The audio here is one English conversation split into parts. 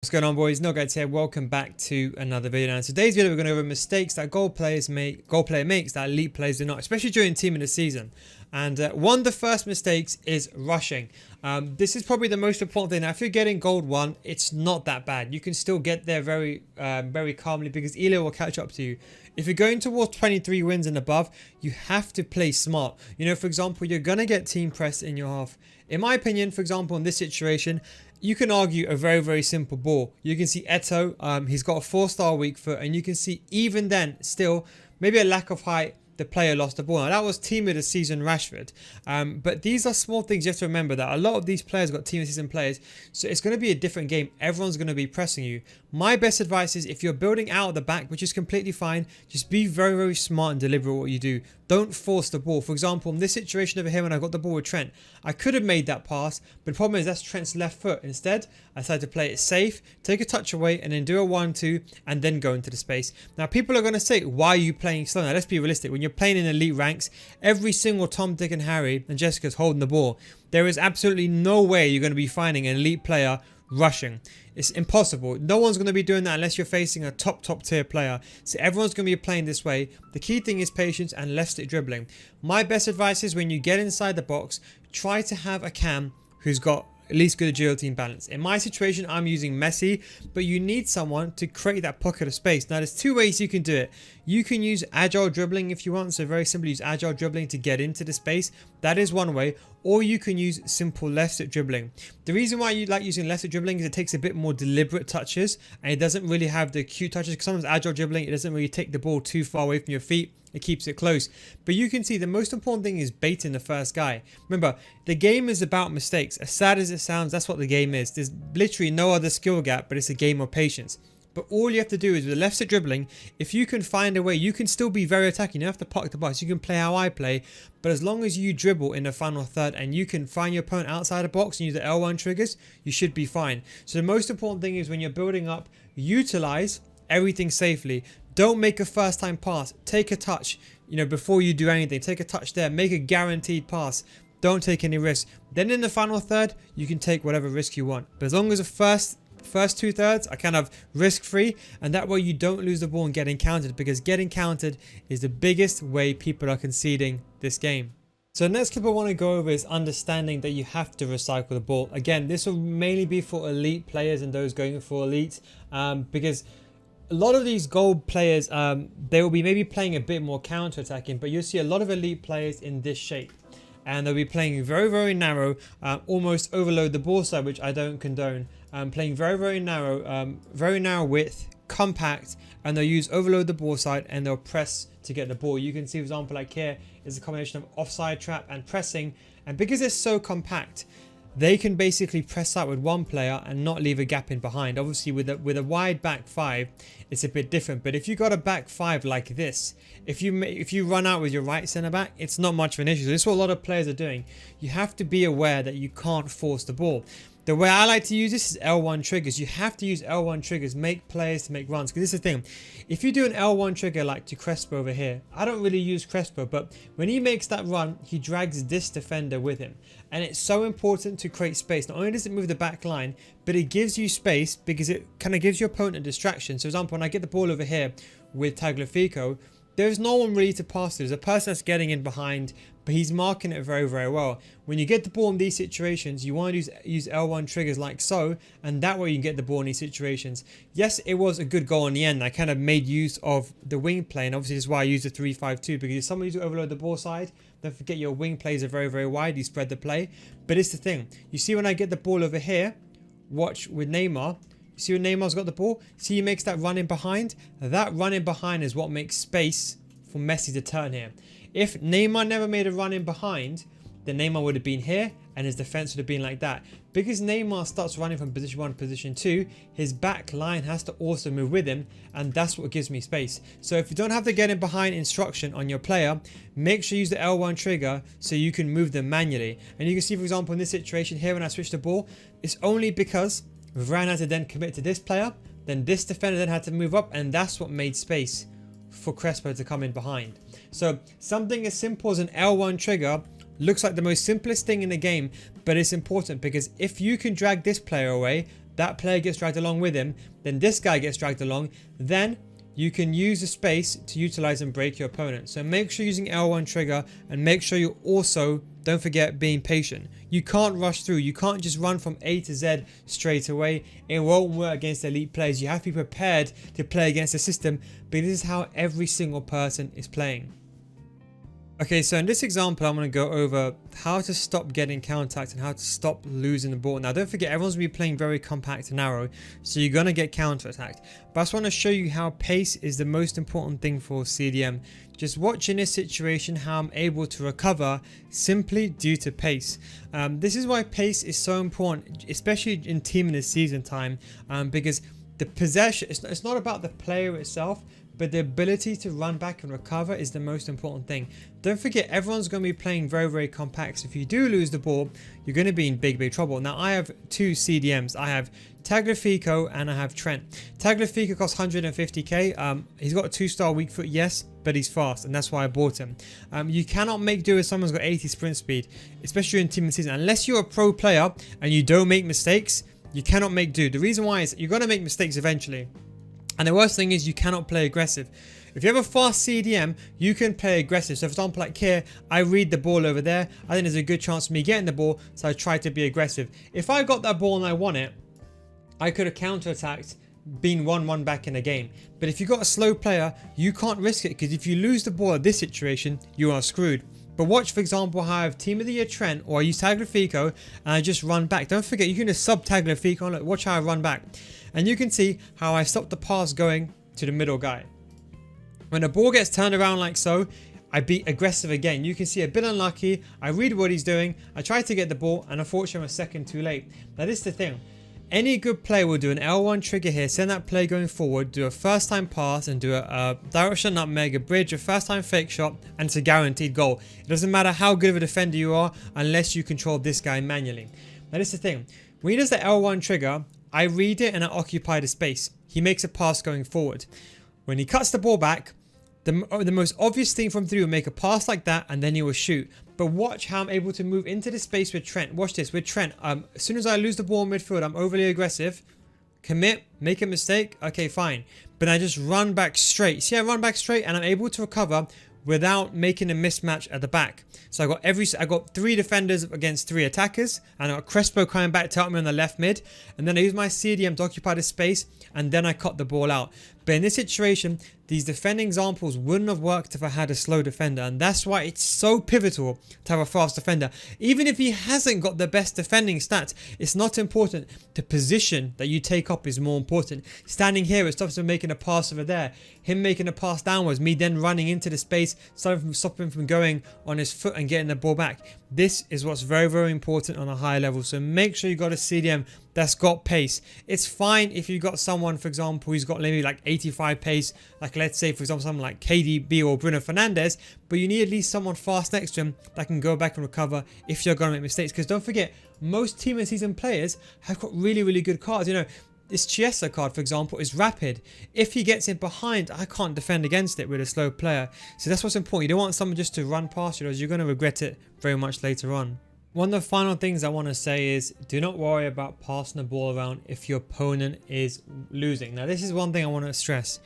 What's going on, boys? No guys here. Welcome back to another video. Now in today's video we're going to go over mistakes that gold player makes that elite players do not, especially during team of the season. And one of the first mistakes is rushing. This is probably the most important thing. Now, if you're getting gold 1, it's not that bad. You can still get there very calmly because Elo will catch up to you. If you're going towards 23 wins and above, you have to play smart. You know, for example, you're going to get team press in your half. In my opinion, for example, in this situation, you can argue a very simple ball. You can see Eto, he's got a 4-star weak foot, and you can see even then, still, maybe a lack of height, the player lost the ball. Now, that was team of the season Rashford. But these are small things you have to remember, that a lot of these players got team of the season players. So it's going to be a different game. Everyone's going to be pressing you. My best advice is if you're building out at the back, which is completely fine, just be very smart and deliberate what you do. Don't force the ball. For example, in this situation over here when I got the ball with Trent, I could have made that pass, but the problem is that's Trent's left foot. Instead, I decided to play it safe, take a touch away, and then do a 1-2, and then go into the space. Now, people are going to say, why are you playing slow? Now, let's be realistic. When you're playing in elite ranks, every single Tom, Dick, and Harry and Jessica's holding the ball. There is absolutely no way you're going to be finding an elite player rushing. It's impossible. No one's going to be doing that unless you're facing a top tier player. So everyone's going to be playing this way. The key thing is patience and left stick dribbling. My best advice is when you get inside the box, try to have a cam who's got at least good agility and balance. In my situation, I'm using Messi, but you need someone to create that pocket of space. Now, there's two ways you can do it. You can use agile dribbling if you want. So very simply, use agile dribbling to get into the space. That is one way. Or you can use simple left stick dribbling. The reason why you like using left stick dribbling is it takes a bit more deliberate touches and it doesn't really have the cute touches. Because sometimes agile dribbling, it doesn't really take the ball too far away from your feet. It keeps it close. But you can see the most important thing is baiting the first guy. Remember, the game is about mistakes. As sad as it sounds, that's what the game is. There's literally no other skill gap, but it's a game of patience. But all you have to do is with the left stick dribbling, if you can find a way, you can still be very attacking. You don't have to park the box. You can play how I play. But as long as you dribble in the final third and you can find your opponent outside the box and use the L1 triggers, you should be fine. So the most important thing is when you're building up, utilize everything safely. Don't make a first time pass. Take a touch, before you do anything. Take a touch there. Make a guaranteed pass. Don't take any risks. Then in the final third, you can take whatever risk you want. But as long as the first 2/3 are kind of risk free, and that way you don't lose the ball and get encountered, because getting countered is the biggest way people are conceding this game. So the next clip I want to go over is understanding that you have to recycle the ball. Again, this will mainly be for elite players and those going for elite, because a lot of these gold players, they will be maybe playing a bit more counter attacking, but you'll see a lot of elite players in this shape. And they'll be playing very narrow, almost overload the ball side, which I don't condone. Playing very narrow width, compact, and they'll use overload the ball side and they'll press to get the ball. You can see, for example, like here is a combination of offside trap and pressing. And because it's so compact, they can basically press out with one player and not leave a gap in behind. Obviously, with a wide back 5, it's a bit different. But if you got a back 5 like this, if you run out with your right centre back, it's not much of an issue. So this is what a lot of players are doing. You have to be aware that you can't force the ball. The way I like to use this is L1 triggers. You have to use L1 triggers, make players to make runs. Because this is the thing. If you do an L1 trigger like to Crespo over here, I don't really use Crespo, but when he makes that run, he drags this defender with him. And it's so important to create space. Not only does it move the back line, but it gives you space because it kind of gives your opponent a distraction. So for example, when I get the ball over here with Tagliafico, there's no one really to pass to. There's a person that's getting in behind, but he's marking it very well. When you get the ball in these situations, you want to use L1 triggers like so, and that way you can get the ball in these situations. Yes, it was a good goal in the end. I kind of made use of the wing play, and obviously this is why I used the 3-5-2, because if someone needs to overload the ball side, don't forget your wing plays are very wide. You spread the play. But it's the thing. You see when I get the ball over here, watch with Neymar. See when Neymar's got the ball? See he makes that run in behind? That run in behind is what makes space for Messi to turn here. If Neymar never made a run in behind, then Neymar would have been here and his defense would have been like that. Because Neymar starts running from position 1 to position 2, his back line has to also move with him, and that's what gives me space. So if you don't have the get in behind instruction on your player, make sure you use the L1 trigger so you can move them manually. And you can see, for example, in this situation here when I switch the ball, it's only because Varane had to then commit to this player, then this defender then had to move up, and that's what made space for Crespo to come in behind. So something as simple as an L1 trigger looks like the most simplest thing in the game, but it's important because if you can drag this player away, that player gets dragged along with him, then this guy gets dragged along, then you can use the space to utilize and break your opponent. So make sure you're using L1 trigger, and make sure you also don't forget being patient. You can't rush through. You can't just run from A to Z straight away. It won't work against elite players. You have to be prepared to play against the system, but this is how every single person is playing. Okay, so in this example, I'm going to go over how to stop getting counter-attacked and how to stop losing the ball. Now, don't forget, everyone's going to be playing very compact and narrow, so you're going to get counter-attacked. But I just want to show you how pace is the most important thing for CDM. Just watching this situation, how I'm able to recover simply due to pace. This is why pace is so important, especially in team in the season time, because the possession, it's not about the player itself, but the ability to run back and recover is the most important thing. Don't forget, everyone's going to be playing very, very compact. So if you do lose the ball, you're going to be in big, big trouble. Now, I have two CDMs. I have Tagliafico and I have Trent. Tagliafico costs 150k. He's got a 2-star weak foot, yes, but he's fast, and that's why I bought him. You cannot make do if someone's got 80 sprint speed, especially in team of the season. Unless you're a pro player and you don't make mistakes, you cannot make do. The reason why is you're going to make mistakes eventually. And the worst thing is you cannot play aggressive. If you have a fast CDM, you can play aggressive. So for example, like here, I read the ball over there. I think there's a good chance of me getting the ball, so I try to be aggressive. If I got that ball and I won it, I could have counter-attacked, been 1-1 back in the game. But if you've got a slow player, you can't risk it, because if you lose the ball at this situation, you are screwed. But watch, for example, how I have Team of the Year Trent, or I use Tagliafico, and I just run back. Don't forget, you can just sub Tagliafico. Look, watch how I run back. And you can see how I stop the pass going to the middle guy. When the ball gets turned around like so, I be aggressive again. You can see a bit unlucky. I read what he's doing. I try to get the ball, and unfortunately I'm a second too late. Now this is the thing. Any good player will do an L1 trigger here, send that play going forward, do a first time pass and do a direction nutmeg, a bridge, a first time fake shot, and it's a guaranteed goal. It doesn't matter how good of a defender you are unless you control this guy manually. Now this is the thing. When he does the L1 trigger, I read it and I occupy the space. He makes a pass going forward. When he cuts the ball back, the most obvious thing from through will make a pass like that, and then he will shoot. But watch how I'm able to move into the space with Trent. Watch this with Trent. As soon as I lose the ball in midfield, I'm overly aggressive. Commit, make a mistake. Okay, fine. But I just run back straight. See, I run back straight and I'm able to recover without making a mismatch at the back. So I got 3 defenders against 3 attackers, and I got Crespo coming back to help me on the left mid, and then I use my CDM to occupy the space, and then I cut the ball out. But in this situation, these defending examples wouldn't have worked if I had a slow defender, and that's why it's so pivotal to have a fast defender. Even if he hasn't got the best defending stats, it's not important. The position that you take up is more important. Standing here, it stops him making a pass over there, him making a pass downwards, me then running into the space, stopping him from going on his foot and getting the ball back. This is what's very, very important on a high level. So make sure you got a CDM that's got pace. It's fine if you got someone, for example, who's got maybe like 85 pace, like let's say for example someone like KDB or Bruno Fernandes, but you need at least someone fast next to him that can go back and recover if you're going to make mistakes. Because don't forget, most team and season players have got really, really good cards. You know, this Chiesa card, for example, is rapid. If he gets in behind, I can't defend against it with a slow player. So that's what's important. You don't want someone just to run past you, or you're going to regret it very much later on. One of the final things I want to say is do not worry about passing the ball around if your opponent is losing. Now, this is one thing I want to stress.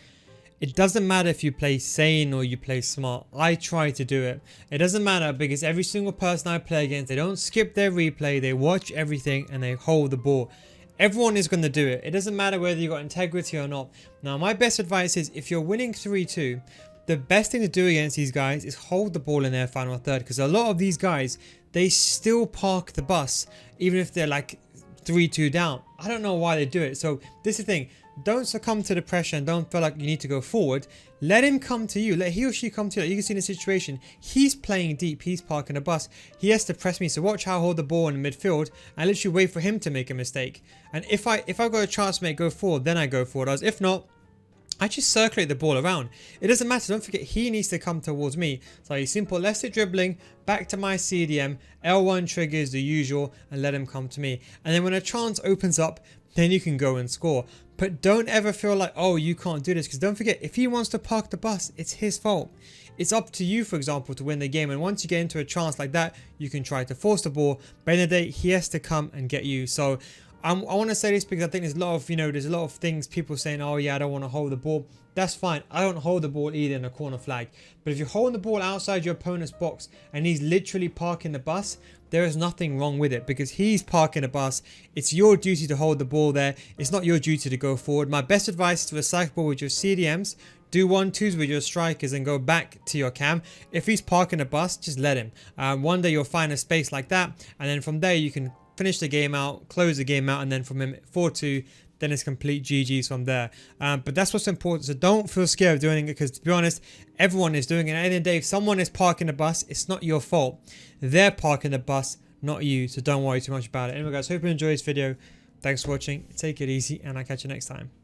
It doesn't matter if you play sane or you play smart. I try to do it. It doesn't matter because every single person I play against, they don't skip their replay, they watch everything and they hold the ball. Everyone is going to do it. It doesn't matter whether you got integrity or not. Now, my best advice is if you're winning 3-2, the best thing to do against these guys is hold the ball in their final third, because a lot of these guys, they still park the bus even if they're like 3-2 down. I don't know why they do it. So this is the thing. Don't succumb to the pressure and don't feel like you need to go forward. Let him come to you. Let he or she come to you. Like you can see in the situation, he's playing deep. He's parking a bus. He has to press me. So watch how I hold the ball in the midfield and literally wait for him to make a mistake. And if I got a chance to make go forward, then I go forward. As if not, I just circulate the ball around. It doesn't matter. Don't forget, he needs to come towards me. So it's simple. Let's it dribbling back to my CDM. L1 triggers the usual and let him come to me. And then when a chance opens up, then you can go and score. But don't ever feel like, oh, you can't do this. Because don't forget, if he wants to park the bus, it's his fault. It's up to you, for example, to win the game. And once you get into a chance like that, you can try to force the ball. But in the day, he has to come and get you. So I want to say this because I think there's a lot of, there's a lot of things people saying, oh yeah, I don't want to hold the ball. That's fine. I don't hold the ball either in a corner flag. But if you're holding the ball outside your opponent's box and he's literally parking the bus, there is nothing wrong with it because he's parking the bus. It's your duty to hold the ball there. It's not your duty to go forward. My best advice is to recycle ball with your CDMs. Do 1-2s with your strikers and go back to your cam. If he's parking a bus, just let him. One day you'll find a space like that. And then from there you can finish the game out, close the game out, and then from him 4-2, then it's complete GG's from there. But that's what's important. So don't feel scared of doing it because, to be honest, everyone is doing it. At the end of the day, if someone is parking the bus, it's not your fault. They're parking the bus, not you. So don't worry too much about it. Anyway, guys, hope you enjoyed this video. Thanks for watching. Take it easy, and I'll catch you next time.